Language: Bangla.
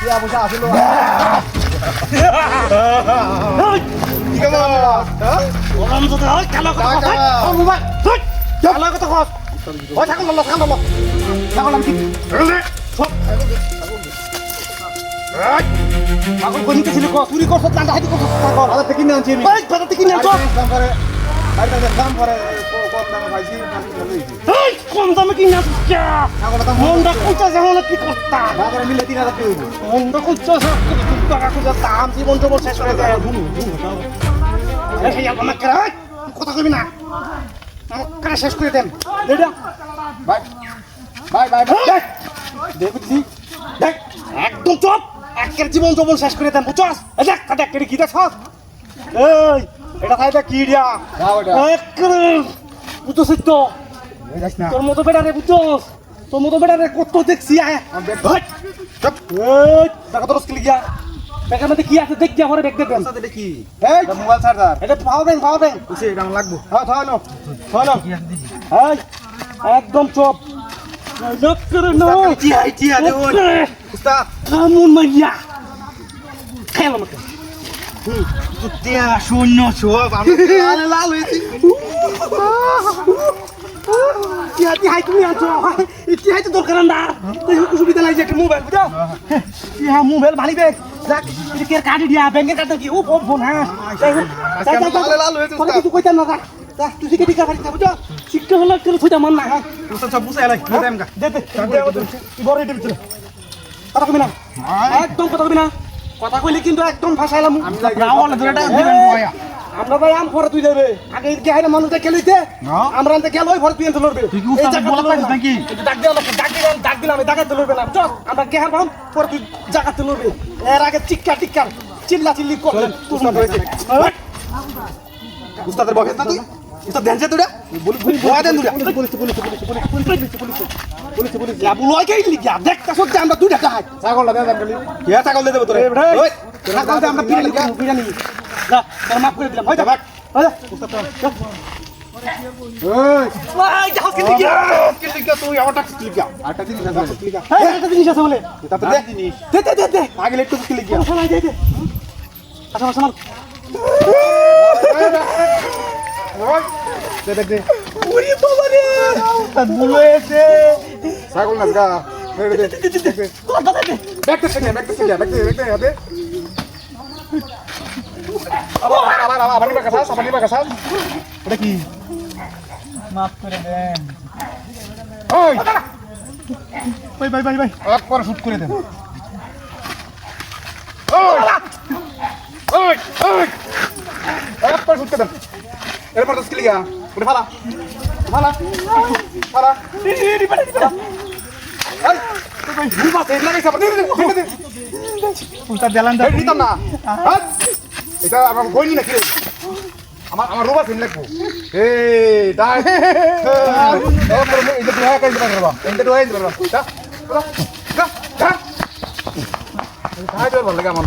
টিয়া পয়সা আসিল চুরি করছো বাজার থেকে কিনে আনছি আমি বাজার থেকে কিনে আনছো দাম করে কম দামে পাইছি কম দামে কিনে আনছিস মনটা কুচা যেমন কি করতাম বাজারে মিলে 3000 টাকা হইব মনটা কুচা টাকা কুচা দাম জীবন জবর শেষ হয়ে যায় আমার কথা কবি না আমার শেষ করে দেন ভাই ভাই ভাই ভাই দেখছি দেখ একদম চুপ একের জীবন জবন শেষ করে দেন বুঝছস দেখ দেখ কেটে কি দেখছস এই এটা খাইটা কি দিয়া বুঝছস তো তোর মতো বেটারে বুঝছস তোর মতো বেটারে কত দেখছি দেখা তোর স্কিল গিয়া ব্যাগের মধ্যে কি আছে দেখ গিয়া পরে ব্যাগ দেখবেন এটা কি এই মোবাইল চার্জার এটা পাওয়ার ব্যাংক বুঝছি এটা আমার লাগবে হ্যাঁ থানো এই একদম চুপ লোক করে নো টিয়া দে উস্তাদ কামুন মাইয়া খেলা মত টিয়া শূন্য সব আমি লাল হইছি টিয়া হাই তুমি আছো টিয়া তো দরকার না তুই সুবিধা নাই যে একটা মোবাইল বুঝছো টিয়া মোবাইল ভালি ব্যাগ যাক এটা কে কাটি দিয়া ব্যাংকের কাটা কি ও ফোন হ্যাঁ লাল হইছে উস্তাদ কিছু কইতা না যা তুই কি টিকা পারিস না বুঝছো শিক্ষা হলো কেন ছুটা মন না উস্তাদ সব বুঝাই লাই দে কি বড় এটা ভিতরে কথা কবি না একদম কথা কবি না কথা কইলে কিন্তু একদম ভাষাইলাম আমি রাওয়াল ধরেটা দিবেন ভাইয়া আমরা ভাই আম পরে তুই যাবে আগে কি হয় না মানুষটা খেলইতে আমরা আনতে গেল ওই পরে তুই এনতে লড়বে তুই কি উস্তাদ বলা পারিস নাকি ডাক দিলাম আমি ডাকাতে লড়বে না চল আমরা কে হারবাম পরে তুই জাগাতে লড়বে এর আগে টিক্কা চিল্লা চিল্লি কর উস্তাদ হইছে উস্তাদের বকেস না তুই উস্তাদ দেনছে তুই বলি বয়া দেন তুই পুলিশ লাবু লয় কে লিখা দেখতা সত্যি আমরা দুইটা কাজ ছাগলটা দেন খালি কে ছাগল দে দেব তোরে ওই ছাগলটা আমরা পিড়া লিখা পিড়া নি না তোর মাফ করে দিলাম হই যা ভাগ উস্তাদ তো ওই ভাই যাও কে লিখা তুই আমারটা লিখা আটা দিন লিখা হ্যাঁ একটা জিনিস আছে বলে তাতে দে জিনিস দে আগে একটু কি লিখা শোনাই দে আচ্ছা শোনা ওই দে ওরে বাবা রে উস্তাদ ভুলে গেছে ছাগল নাচ গা দে ব্যাকটা থেকে হবে আবার নিবা কাছা এটা কি মাফ করে দেন ওই ভাই এক পর শুট করে দেন ওই এক পর শুট করে দেন এরপর তো স্কিল গা ওটা ফালা উস্তাদ দেলান দা দিতাম না এটা আমার কইনি না কি আমার রোবা ফিন লাগবো এই ডাই এটা তুই হাকা দিবা রোবা এটা তুই হাকা দিবা যা যা যা ভালো লাগে আমার